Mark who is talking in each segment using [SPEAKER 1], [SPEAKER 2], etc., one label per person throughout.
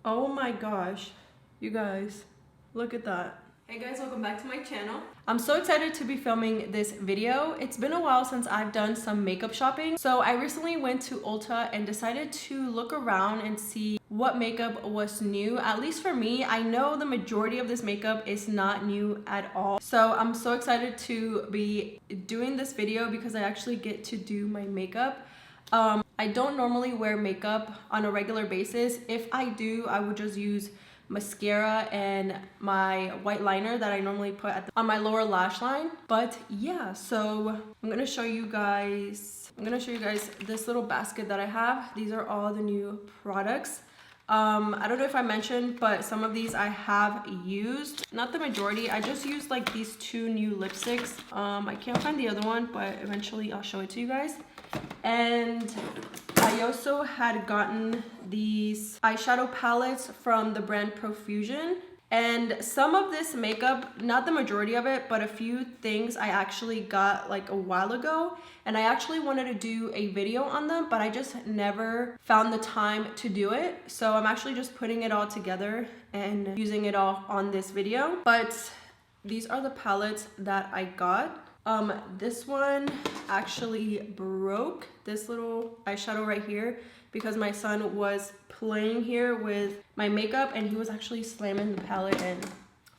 [SPEAKER 1] Oh my gosh, you guys, look at that. Hey guys, welcome back to my channel. I'm so excited to be filming this video. It's been a while since I've done some makeup shopping. So I recently went to Ulta and decided to look around and see what makeup was new. At least for me, I know the majority of this makeup is not new at all. So I'm so excited to be doing this video because I actually get to do my makeup. I don't normally wear makeup on a regular basis. If I do, I would just use mascara and my white liner that I normally put on my lower lash line. But yeah, so I'm gonna show you guys this little basket that I have. These are all the new products. I don't know if I mentioned, but some of these I have used, not the majority. I just used like these two new lipsticks. I can't find the other one, but eventually I'll show it to you guys. And I also had gotten these eyeshadow palettes from the brand Profusion. And some of this makeup, not the majority of it, but a few things I actually got like a while ago. And I actually wanted to do a video on them, but I just never found the time to do it. So I'm actually just putting it all together and using it all on this video. But these are the palettes that I got. This one actually broke, this little eyeshadow right here, because my son was playing here with my makeup and he was actually slamming the palette and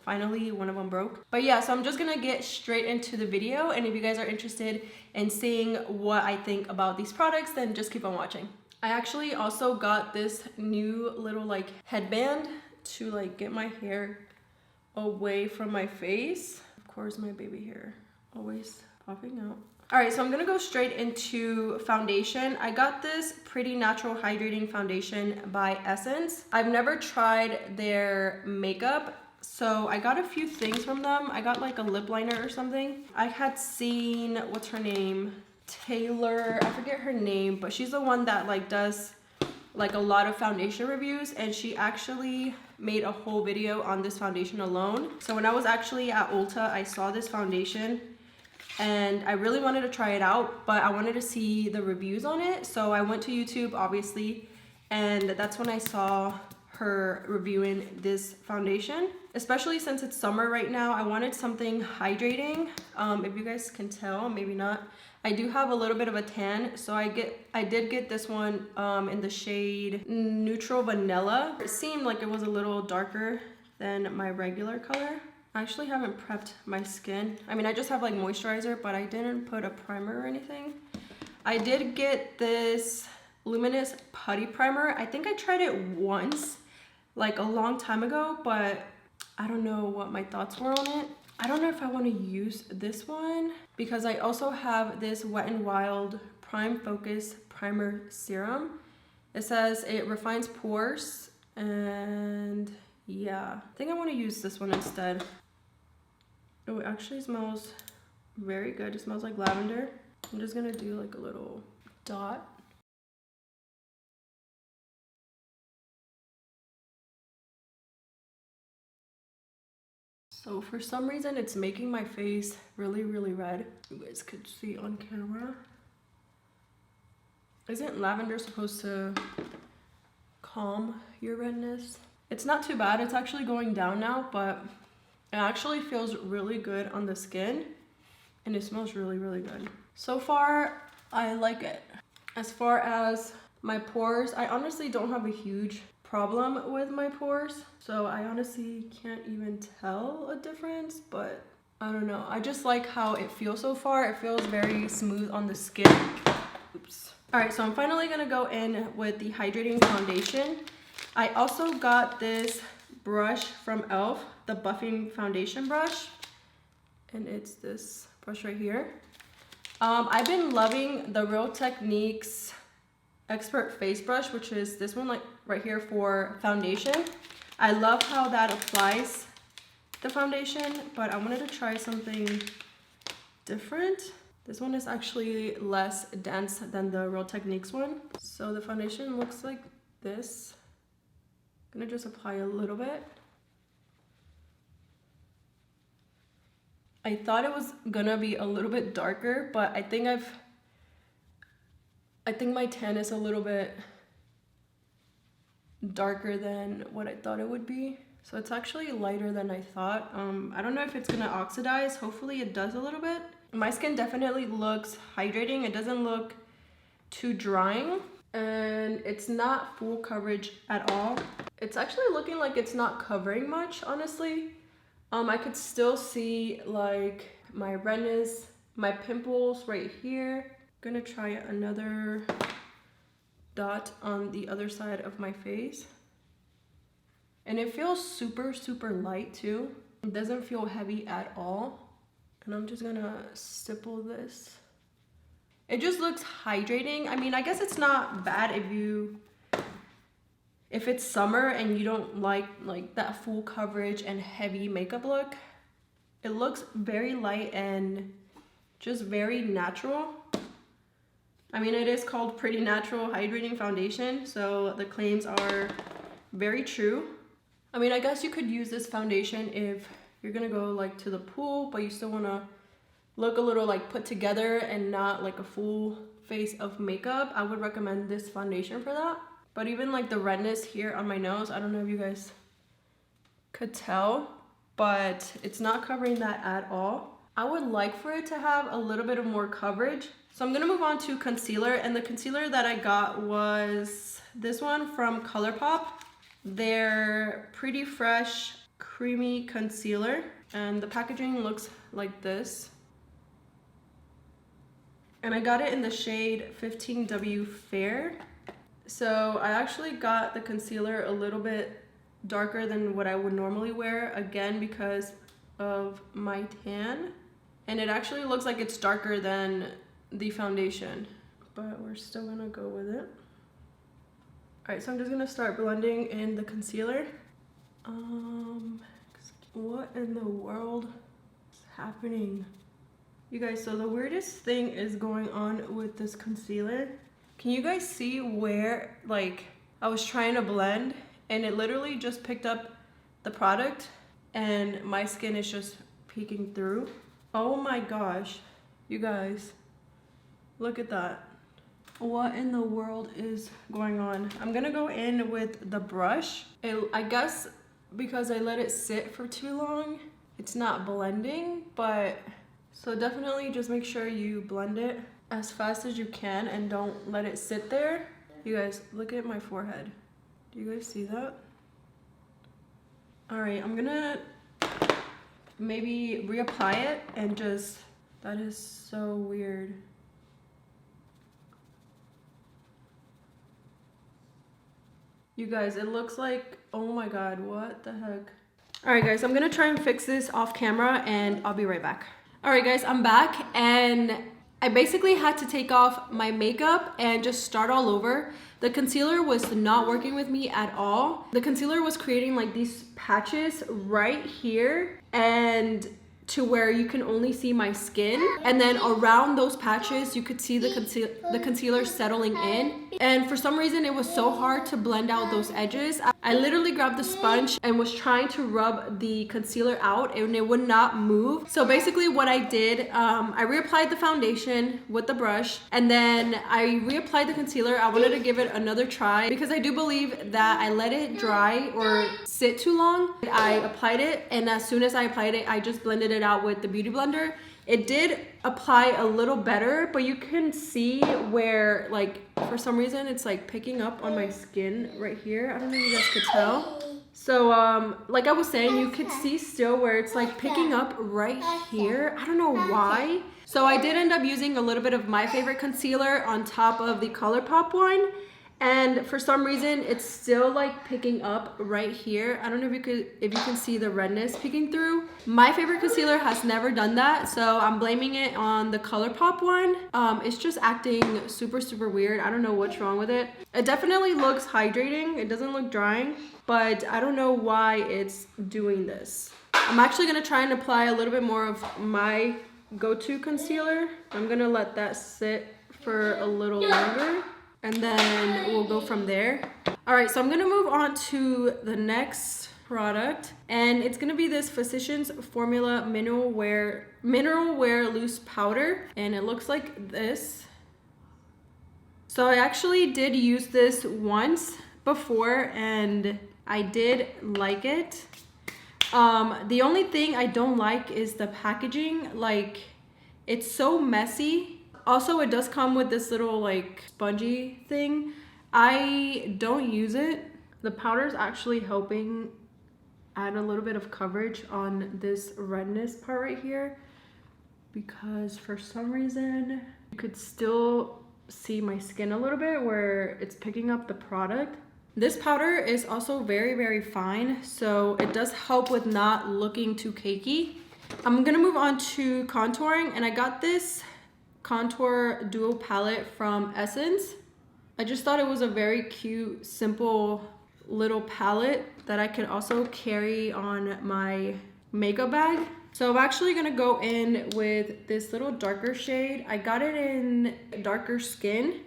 [SPEAKER 1] finally one of them broke. But yeah, so I'm just gonna get straight into the video, and if you guys are interested in seeing what I think about these products, then just keep on watching. I actually also got this new little like headband to like get my hair away from my face. Of course, my baby hair always popping out. All right, so I'm gonna go straight into foundation. I got this Pretty Natural Hydrating Foundation by Essence. I've never tried their makeup, so I got a few things from them. I got like a lip liner or something. I had seen, what's her name? Taylor, I forget her name, but she's the one that like does like a lot of foundation reviews, and she actually made a whole video on this foundation alone. So when I was actually at Ulta, I saw this foundation and I really wanted to try it out, but I wanted to see the reviews on it. So I went to YouTube, obviously, and that's when I saw her reviewing this foundation. Especially since it's summer right now, I wanted something hydrating. If you guys can tell, maybe not, I do have a little bit of a tan, so I did get this one in the shade Neutral Vanilla. It seemed like it was a little darker than my regular color. I actually haven't prepped my skin. I mean, I just have like moisturizer, but I didn't put a primer or anything. I did get this Luminous Putty Primer. I think I tried it once, like a long time ago, but I don't know what my thoughts were on it. I don't know if I want to use this one because I also have this Wet n Wild Prime Focus Primer Serum. It says it refines pores, and yeah, I think I want to use this one instead. Oh, it actually smells very good. It smells like lavender. I'm just gonna do like a little dot. So for some reason, it's making my face really, really red. You guys could see on camera. Isn't lavender supposed to calm your redness? It's not too bad. It's actually going down now, but it actually feels really good on the skin and it smells really, really good. So far, I like it. As far as my pores, I honestly don't have a huge problem with my pores, so I honestly can't even tell a difference, but I don't know. I just like how it feels so far. It feels very smooth on the skin. Oops. All right, so I'm finally gonna go in with the hydrating foundation. I also got this brush from e.l.f., the buffing foundation brush, and it's this brush right here. I've been loving the Real Techniques Expert Face Brush, which is this one like right here for foundation. I love how that applies the foundation, but I wanted to try something different. This one is actually less dense than the Real Techniques one. So the foundation looks like this. I'm gonna just apply a little bit. I thought it was gonna be a little bit darker, but I think my tan is a little bit darker than what I thought it would be. So it's actually lighter than I thought. I don't know if it's gonna oxidize. Hopefully it does a little bit. My skin definitely looks hydrating. It doesn't look too drying, and it's not full coverage at all. It's actually looking like it's not covering much, honestly. I could still see like my redness, my pimples right here. I'm gonna try another dot on the other side of my face. And it feels super, super light too. It doesn't feel heavy at all. And I'm just gonna stipple this. It just looks hydrating. I mean, I guess it's not bad if it's summer and you don't like that full coverage and heavy makeup look. It looks very light and just very natural. I mean, it is called Pretty Natural Hydrating Foundation, so the claims are very true. I mean, I guess you could use this foundation if you're gonna go like to the pool, but you still wanna look a little like put together and not like a full face of makeup. I would recommend this foundation for that. But even like the redness here on my nose, I don't know if you guys could tell, but it's not covering that at all. I would like for it to have a little bit of more coverage. So I'm gonna move on to concealer, and the concealer that I got was this one from ColourPop. They're Pretty Fresh Creamy Concealer, and the packaging looks like this. And I got it in the shade 15W Fair. So I actually got the concealer a little bit darker than what I would normally wear, again because of my tan. And it actually looks like it's darker than the foundation, but we're still gonna go with it. All right, so I'm just gonna start blending in the concealer. What in the world is happening? You guys, so the weirdest thing is going on with this concealer. Can you guys see where like I was trying to blend and it literally just picked up the product and my skin is just peeking through? Oh my gosh, you guys, look at that. What in the world is going on? I'm gonna go in with the brush. I guess because I let it sit for too long, it's not blending, but so definitely just make sure you blend it as fast as you can and don't let it sit there. You guys, look at my forehead. Do you guys see that? All right, I'm gonna maybe reapply it and just, that is so weird. You guys, it looks like, oh my God, what the heck? All right guys, I'm gonna try and fix this off camera and I'll be right back. All right guys, I'm back and I basically had to take off my makeup and just start all over. The concealer was not working with me at all. The concealer was creating like these patches right here and to where you can only see my skin, and then around those patches you could see the concealer settling in, and for some reason it was so hard to blend out those edges. I literally grabbed the sponge and was trying to rub the concealer out and it would not move. So basically what I did, I reapplied the foundation with the brush and then I reapplied the concealer. I wanted to give it another try because I do believe that I let it dry or sit too long. I applied it, and as soon as I applied it, I just blended it out with the beauty blender. It did apply a little better, but you can see where like for some reason it's like picking up on my skin right here. I don't know if you guys could tell. So like I was saying, you could see still where it's like picking up right here. I don't know why. So I did end up using a little bit of my favorite concealer on top of the ColourPop one. And for some reason, it's still like picking up right here. I don't know if you can see the redness peeking through. My favorite concealer has never done that, so I'm blaming it on the ColourPop one. It's just acting super, super weird. I don't know what's wrong with it. It definitely looks hydrating. It doesn't look drying, but I don't know why it's doing this. I'm actually gonna try and apply a little bit more of my go-to concealer. I'm gonna let that sit for a little longer, and then we'll go from there. All right, so I'm gonna move on to the next product, and it's gonna be this Physicians Formula Mineral Wear Loose Powder, and it looks like this. So I actually did use this once before and I did like it. The only thing I don't like is the packaging. Like, it's so messy. Also, it does come with this little like spongy thing. I don't use it. The powder is actually helping add a little bit of coverage on this redness part right here, because for some reason you could still see my skin a little bit where it's picking up the product. This powder is also very, very fine, so it does help with not looking too cakey. I'm gonna move on to contouring, and I got this contour duo palette from Essence. I just thought it was a very cute, simple little palette that I could also carry on my makeup bag. So I'm actually gonna go in with this little darker shade. I got it in darker skin.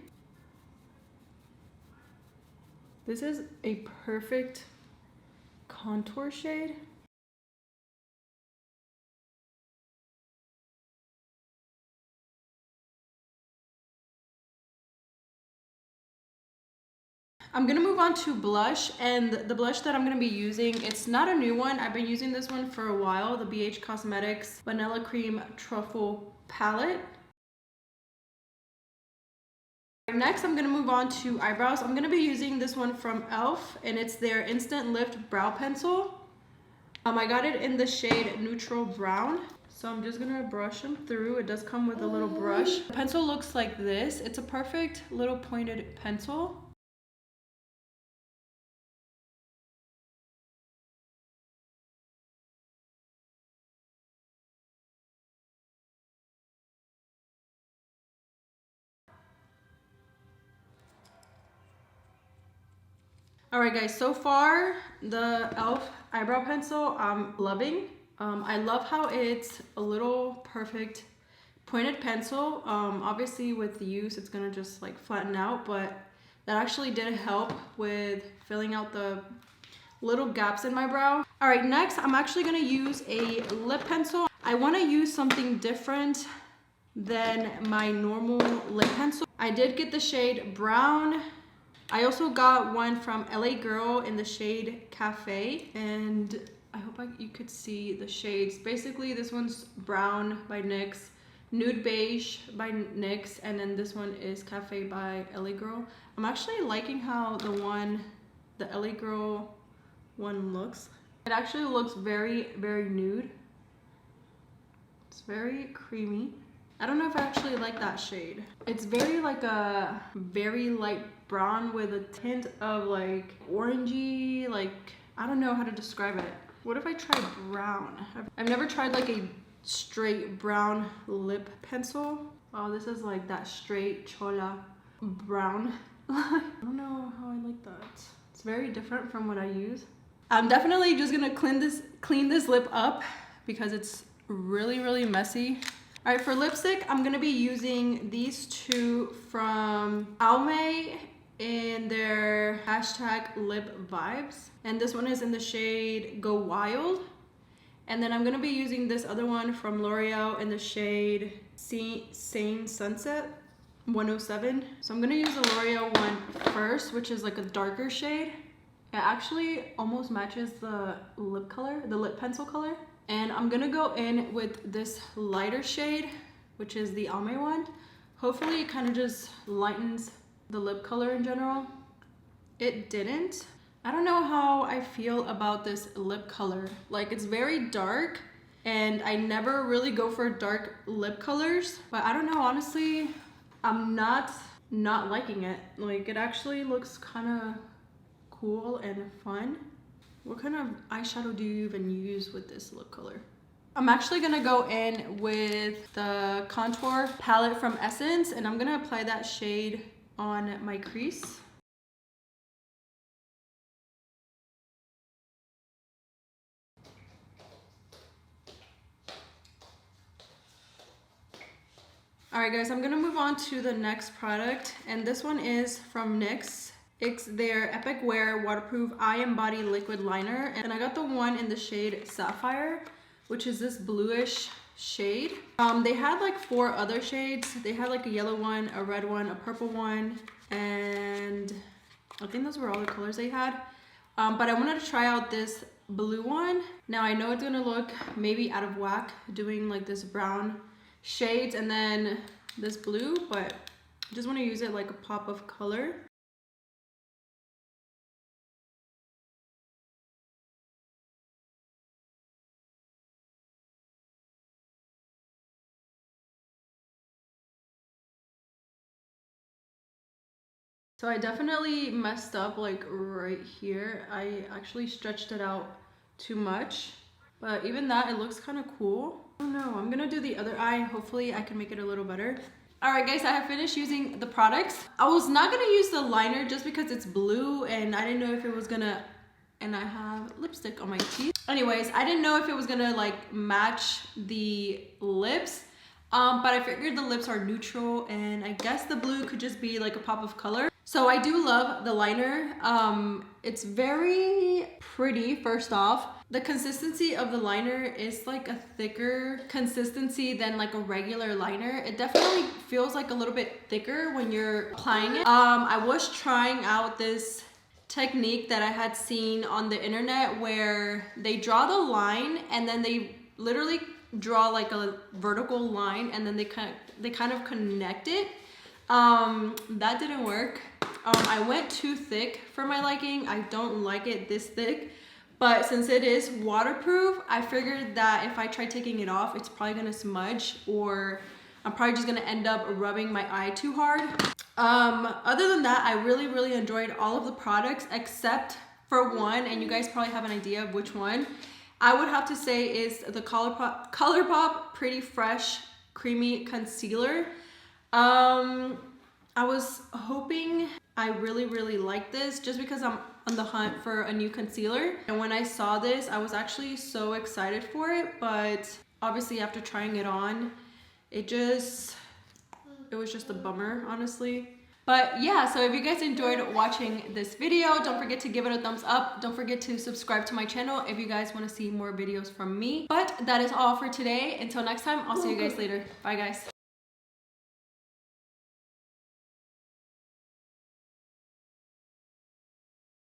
[SPEAKER 1] This is a perfect contour shade. I'm gonna move on to blush, and the blush that I'm gonna be using, it's not a new one. I've been using this one for a while, the BH Cosmetics Vanilla Cream Truffle Palette. Next, I'm gonna move on to eyebrows. I'm gonna be using this one from e.l.f. and it's their Instant Lift Brow Pencil. I got it in the shade Neutral Brown. So I'm just gonna brush them through. It does come with a little brush. The pencil looks like this. It's a perfect little pointed pencil. All right, guys, so far the e.l.f. eyebrow pencil I'm loving. I love how it's a little perfect pointed pencil. Obviously with the use it's gonna just like flatten out, but that actually did help with filling out the little gaps in my brow. All right, next I'm actually gonna use a lip pencil. I wanna use something different than my normal lip pencil. I did get the shade Brown. I also got one from LA Girl in the shade Cafe, and I hope you could see the shades. Basically, this one's Brown by NYX, Nude Beige by NYX, and then this one is Cafe by LA Girl. I'm actually liking how the LA Girl one looks. It actually looks very, very nude. It's very creamy. I don't know if I actually like that shade. It's very like a very light brown with a tint of like orangey, like, I don't know how to describe it. What if I try brown? I've never tried like a straight brown lip pencil. Oh, this is like that straight chola brown. I don't know how I like that. It's very different from what I use. I'm definitely just gonna clean this lip up because it's really, really messy. All right, for lipstick, I'm gonna be using these two from Almay in their #lip_vibes. And this one is in the shade Go Wild. And then I'm gonna be using this other one from L'Oreal in the shade Sane Sunset 107. So I'm gonna use the L'Oreal one first, which is like a darker shade. It actually almost matches the lip color, the lip pencil color. And I'm gonna go in with this lighter shade, which is the Almay one. Hopefully it kind of just lightens the lip color in general. It didn't. I don't know how I feel about this lip color. Like, it's very dark and I never really go for dark lip colors, but I don't know, honestly, I'm not liking it. Like, it actually looks kind of cool and fun. What kind of eyeshadow do you even use with this lip color? I'm actually gonna go in with the contour palette from Essence, and I'm gonna apply that shade on my crease. All right, guys, I'm gonna move on to the next product, and this one is from NYX. It's their Epic Wear Waterproof Eye and Body Liquid Liner, and I got the one in the shade Sapphire, which is this bluish shade. They had like 4 other shades. They had like a yellow one, a red one, a purple one, and I think those were all the colors they had. But I wanted to try out this blue one. Now I know it's gonna look maybe out of whack doing like this brown shades and then this blue, but I just want to use it like a pop of color. So I definitely messed up like right here. I actually stretched it out too much, but even that, it looks kind of cool. I don't know, I'm gonna do the other eye. Hopefully I can make it a little better. All right guys, I have finished using the products. I was not gonna use the liner just because it's blue and I didn't know if it was gonna, and I have lipstick on my teeth. Anyways, I didn't know if it was gonna like match the lips. But I figured the lips are neutral and I guess the blue could just be like a pop of color. So I do love the liner. It's very pretty, first off. The consistency of the liner is like a thicker consistency than like a regular liner. It definitely feels like a little bit thicker when you're applying it. I was trying out this technique that I had seen on the internet where they draw the line and then they literally draw like a vertical line and then they kind of connect it. That didn't work. I went too thick for my liking. I don't like it this thick, but since it is waterproof, I figured that if I try taking it off, it's probably gonna smudge or I'm probably just gonna end up rubbing my eye too hard. Other than that, I really enjoyed all of the products except for one, and you guys probably have an idea of which one. I would have to say is the colourpop Pretty Fresh Creamy Concealer. I was hoping I really like this just because I'm on the hunt for a new concealer. And when I saw this, I was actually so excited for it, but obviously after trying it on, it was just a bummer, honestly. But yeah, so if you guys enjoyed watching this video, don't forget to give it a thumbs up. Don't forget to subscribe to my channel if you guys want to see more videos from me. But that is all for today. Until next time, I'll see you guys later. Bye guys.